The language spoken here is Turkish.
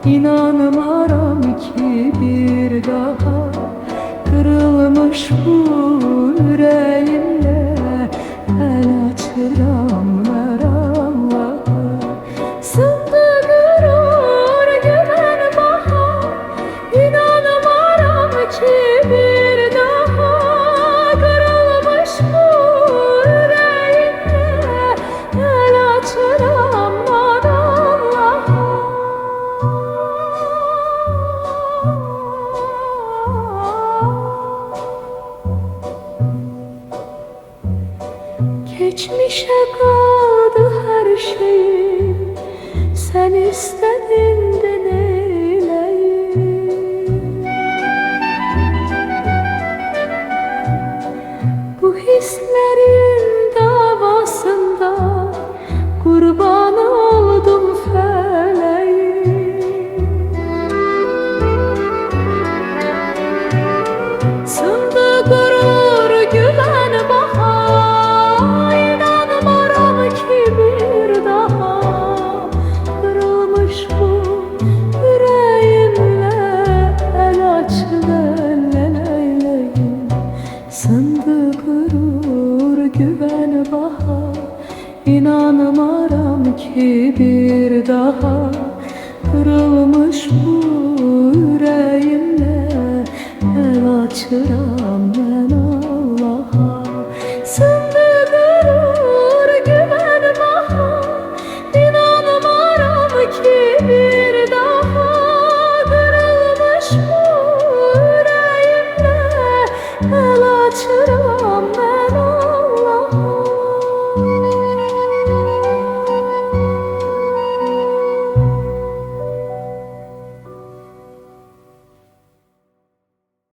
İnanmaram ki bir daha kırılmış bu yüreğimle el açıram ver Allah'a. Sındı gurur güven bana, İnanmaram ki bir daha kırılmış bu yüreğimle el açıram ver Allah'a. Geçmişe kaldı her şeyim, sen istedin de neyleyim? Bu hislerin davasında kurban oldum feleğim. Sındı gurur güven bana, sındı gurur güven baha, İnanmaram ki bir daha kırılmış bu yüreğimle el açıram.